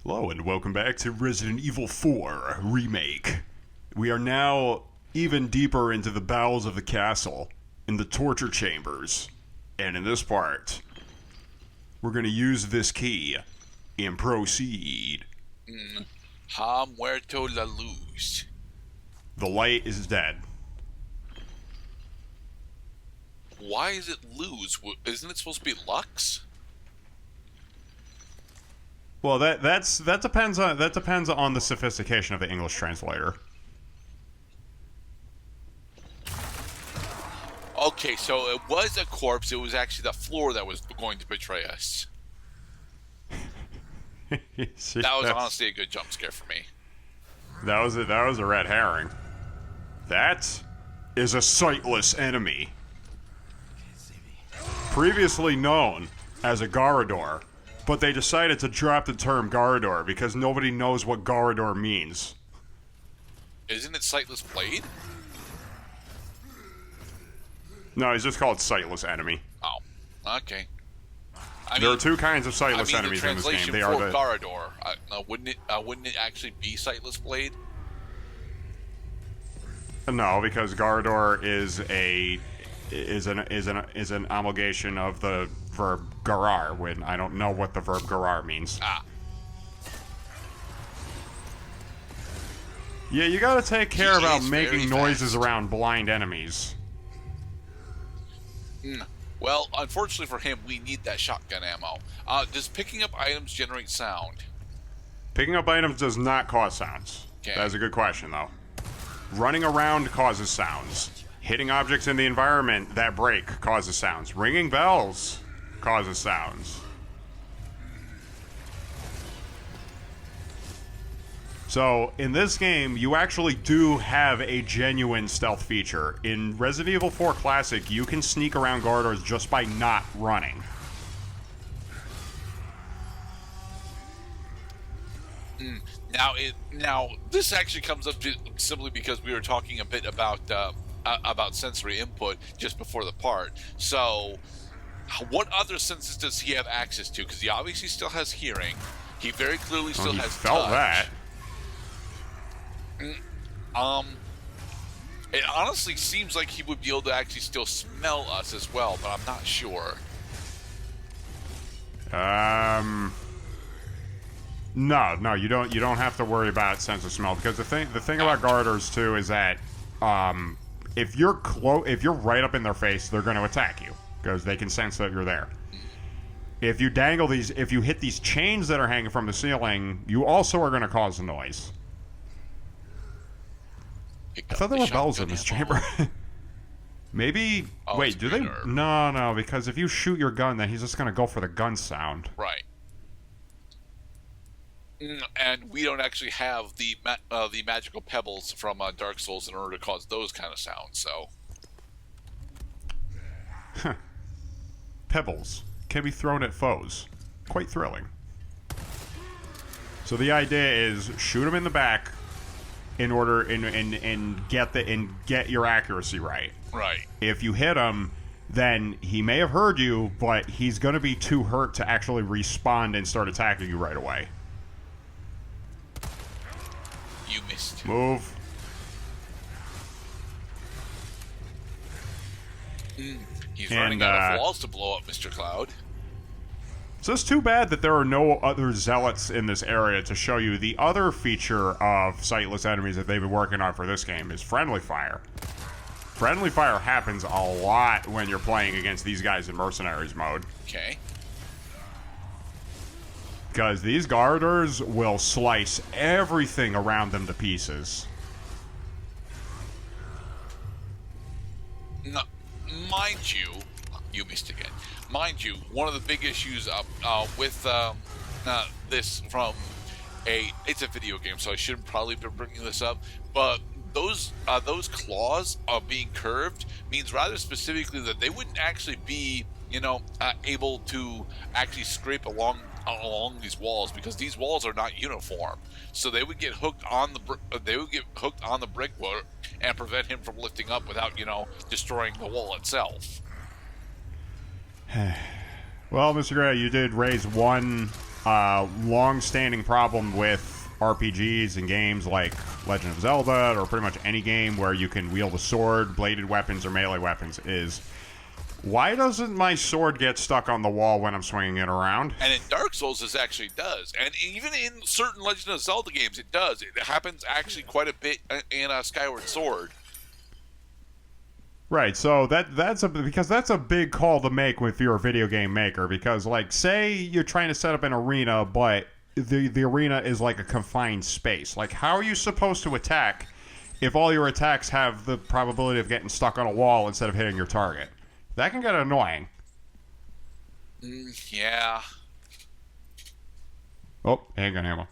Hello and welcome back to Resident Evil 4 Remake. We are now even deeper into the bowels of the castle, in the torture chambers. And in this part, we're going to use this key and proceed. Ha muerto la luz. The light is dead. Why is it luz? Isn't it supposed to be lux? Well, that depends on the sophistication of the English translator. Okay, so it was a corpse. It was actually the floor that was going to betray us. That was honestly a good jump scare for me. That was a red herring. That is a sightless enemy. Previously known as a Garrador, but they decided to drop the term Garrador because nobody knows what Garrador means. Isn't it sightless blade? No, he's just called sightless enemy. Oh, okay. There are two kinds of sightless enemies in this game. They are the Garrador. Wouldn't it actually be sightless blade? No, because Garrador is an amalgamation of the verb garar, when I don't know what the verb garar means. Ah. Yeah, you gotta take care about is making very noises fast. around blind enemies. Well, unfortunately for him, we need that shotgun ammo. Does picking up items generate sound? Picking up items does not cause sounds. Okay. That is a good question, though. Running around causes sounds. Hitting objects in the environment that break causes sounds. Ringing bells causes sounds. So, in this game, you actually do have a genuine stealth feature. In Resident Evil 4 Classic, you can sneak around Garradors just by not running. Now this actually comes up simply because we were talking a bit about sensory input just before the part. So, what other senses does he have access to? Because he obviously still has hearing. He very clearly still has felt touch. that. It honestly seems like he would be able to actually still smell us as well, but I'm not sure. No, you don't have to worry about sense of smell, because the thing about Garradors too is that if you're right up in their face, they're going to attack you because they can sense that you're there. If you hit these chains that are hanging from the ceiling, you also are going to cause a noise. I thought there were bells in this chamber. Maybe. Oh, wait, do they? greener. No, because if you shoot your gun, then he's just going to go for the gun sound. Right. And we don't actually have the magical pebbles from Dark Souls in order to cause those kind of sounds. So. Pebbles can be thrown at foes. Quite thrilling. So the idea is shoot him in the back in order and get your accuracy right. Right. If you hit him, then he may have heard you, but he's going to be too hurt to actually respawn and start attacking you right away. You missed. Move. He's running out of walls to blow up, Mr. Cloud. So it's too bad that there are no other zealots in this area to show you the other feature of sightless enemies that they've been working on for this game is friendly fire. Friendly fire happens a lot when you're playing against these guys in Mercenaries mode. Okay. Because these Garradors will slice everything around them to pieces. No, mind you, you missed again. Mind you, one of the big issues with this it's a video game, so I shouldn't probably be bringing this up, but those claws being curved means rather specifically that they wouldn't actually be, able to actually scrape along these walls, because these walls are not uniform. So they would get hooked on the brickwork and prevent him from lifting up without, destroying the wall itself. Well, Mr. Gray, you did raise one long-standing problem with RPGs and games like Legend of Zelda, or pretty much any game where you can wield a sword, bladed weapons, or melee weapons, is why doesn't my sword get stuck on the wall when I'm swinging it around? And in Dark Souls, this actually does. And even in certain Legend of Zelda games, it does. It happens actually quite a bit in Skyward Sword. Right, so that's a big call to make if you're a video game maker, because like say you're trying to set up an arena, but the arena is like a confined space. Like, how are you supposed to attack if all your attacks have the probability of getting stuck on a wall instead of hitting your target? That can get annoying. Yeah. Oh, handgun ammo.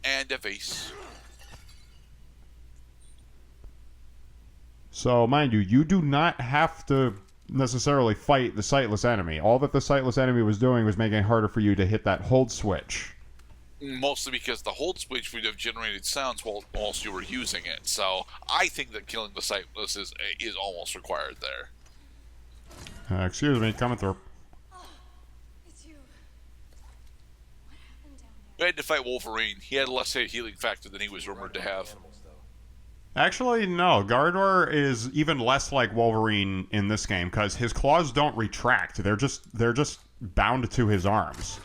And a vase. So, mind you do not have to necessarily fight the sightless enemy. All that the sightless enemy was doing was making it harder for you to hit that hold switch. Mostly because the hold switch would have generated sounds whilst you were using it. So I think that killing the sightless is almost required there. Excuse me, coming through. Oh, it's you. What happened down there? We had to fight Wolverine. He had a less healing factor than he was rumored to have. Actually, no. Gardor is even less like Wolverine in this game because his claws don't retract. They're just bound to his arms.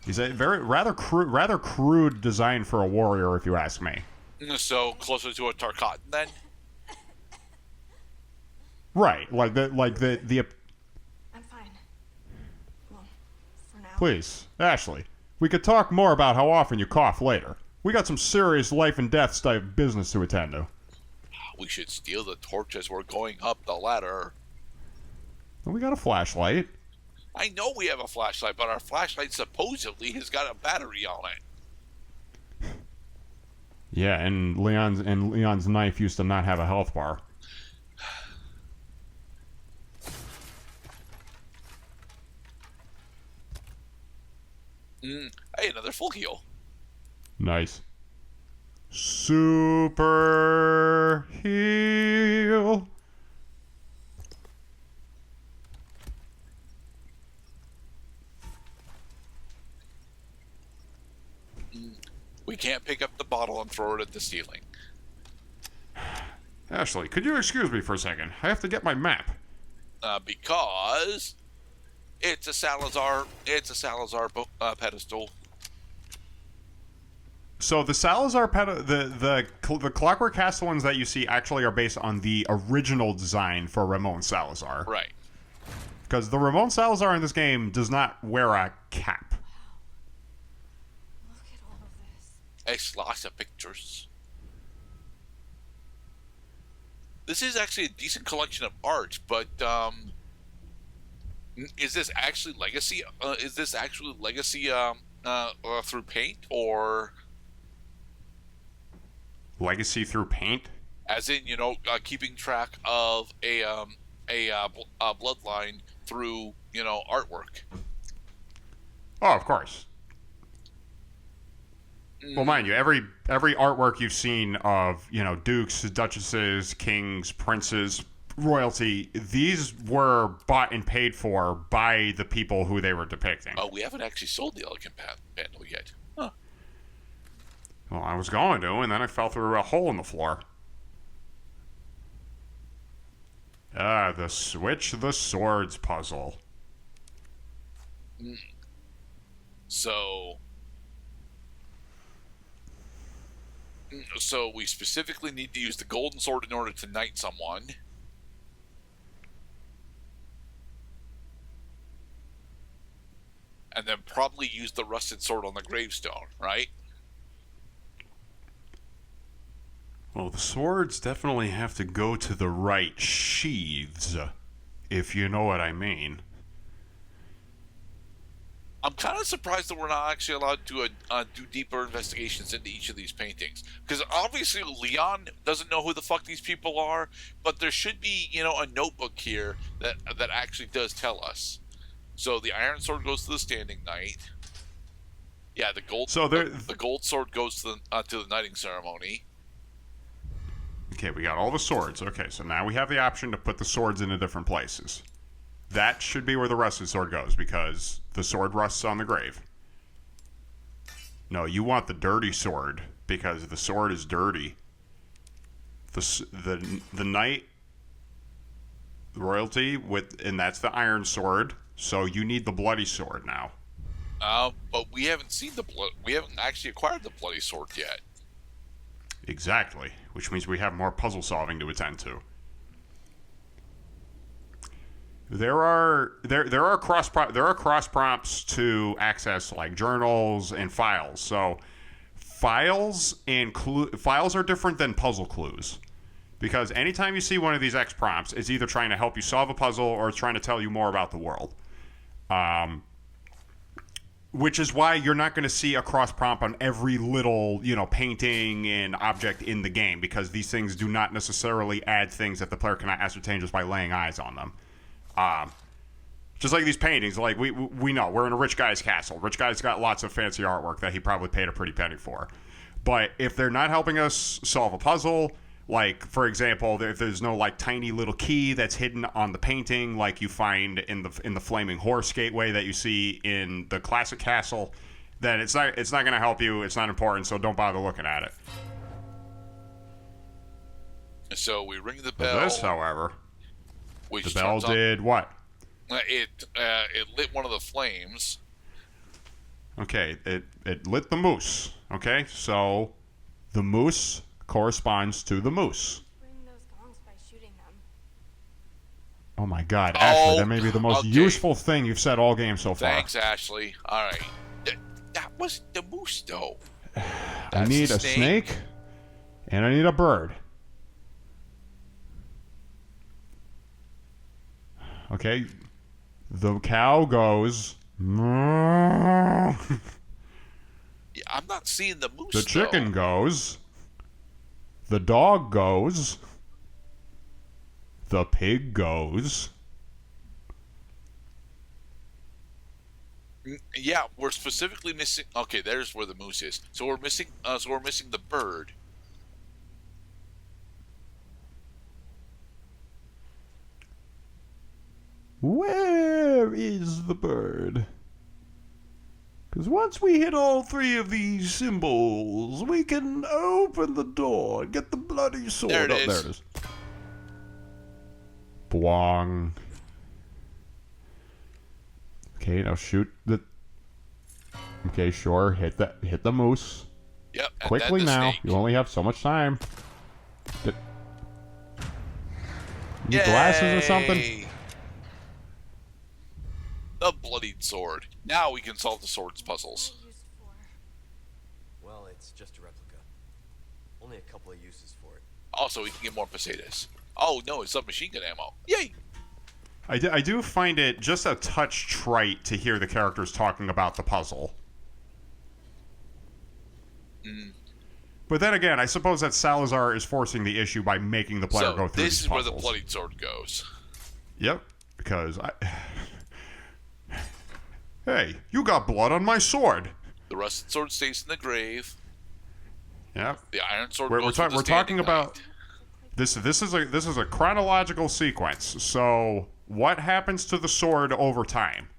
He's a rather crude design for a warrior, if you ask me. So closer to a Tarkatan then? Right, like the I'm fine. Well, for now. Please, Ashley, we could talk more about how often you cough later. We got some serious life and death type business to attend to. We should steal the torch as we're going up the ladder. Well, we got a flashlight. I know we have a flashlight, but our flashlight supposedly has got a battery on it. Yeah, and Leon's knife used to not have a health bar. Hey, another full heal. Nice. Super heal. We can't pick up the bottle and throw it at the ceiling. Ashley, could you excuse me for a second? I have to get my map. Because it's a Salazar pedestal. So the Salazar the Clockwork Castle ones that you see actually are based on the original design for Ramon Salazar. Right. Because the Ramon Salazar in this game does not wear a cap. Look at all of this. A slice of pictures. This is actually a decent collection of art, but is this actually legacy? Through paint, or Legacy through paint? as in keeping track of a bloodline through artwork? Oh, of course. Well, mind you, every artwork you've seen of, dukes, duchesses, kings, princes, royalty, these were bought and paid for by the people who they were depicting. Oh, we haven't actually sold the elegant panel yet. Huh. Well, I was going to, and then I fell through a hole in the floor. The Switch the Swords puzzle. So we specifically need to use the golden sword in order to knight someone. And then probably use the rusted sword on the gravestone, right? Well, the swords definitely have to go to the right sheaths, if you know what I mean. I'm kind of surprised that we're not actually allowed to do deeper investigations into each of these paintings. Because obviously Leon doesn't know who the fuck these people are, but there should be, a notebook here that actually does tell us. So the iron sword goes to the standing knight. Yeah, the gold sword goes to the knighting ceremony. Okay, we got all the swords. Okay, so now we have the option to put the swords into different places. that should be where the rusted sword goes, because the sword rusts on the grave. No, you want the dirty sword, because the sword is dirty. The knight royalty and that's the iron sword. So you need the bloody sword now. But we haven't seen the blood. We haven't actually acquired the bloody sword yet. Exactly, which means we have more puzzle solving to attend to. There are cross prompts to access like journals and files. So files are different than puzzle clues, because anytime you see one of these X prompts, it's either trying to help you solve a puzzle or it's trying to tell you more about the world. Which is why you're not going to see a cross prompt on every little, painting and object in the game, because these things do not necessarily add things that the player cannot ascertain just by laying eyes on them. Just like these paintings, like we know we're in a rich guy's castle. Rich guy's got lots of fancy artwork that he probably paid a pretty penny for. But if they're not helping us solve a puzzle, like for example, if there's no like tiny little key that's hidden on the painting, like you find in the flaming horse gateway that you see in the classic castle, then it's not going to help you. It's not important, so don't bother looking at it. So we ring the bell. This, however, which the bell did what? It lit one of the flames. Okay, it lit the moose. Okay, so the moose corresponds to the moose. Ring those gongs by shooting them. Oh my God, Ashley, that may be the most okay. useful thing you've said all game so far. Thanks, Ashley. All right, that was the moose, though. I need a snake, and I need a bird. Okay, the cow goes. Yeah, I'm not seeing the moose. The chicken though. goes. The dog goes. The pig goes. Yeah, we're specifically missing. Okay, there's where the moose is. So we're missing. So we're missing the bird. Where is the bird? Because once we hit all three of these symbols, we can open the door and get the bloody sword. There it is. There it is. Bwong. Okay, now shoot the... Okay, sure. Hit the moose. Yep. And Quickly then the now. snake. You only have so much time. Need glasses or something? Yay! The bloodied sword. Now we can solve the sword's puzzles. What use for? Well, it's just a replica. Only a couple of uses for it. Also, we can get more pesetas. Oh no, it's submachine gun ammo. Yay! I do find it just a touch trite to hear the characters talking about the puzzle. But then again, I suppose that Salazar is forcing the issue by making the player go through this these is where puzzles. the bloodied sword goes. Yep, because Hey, you got blood on my sword. The rusted sword stays in the grave. Yep. The iron sword We're goes with the talking standing about knight. this is a chronological sequence. So what happens to the sword over time?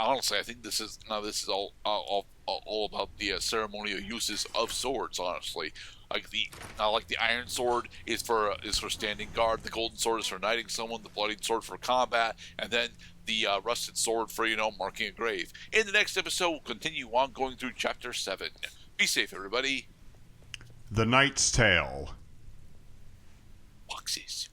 Honestly, I think this is all about the ceremonial uses of swords. Honestly, like the iron sword is for standing guard. The golden sword is for knighting someone. The bloodied sword for combat, and then the rusted sword for marking a grave. In the next episode, we'll continue on going through chapter 7. Be safe, everybody. The Knight's Tale.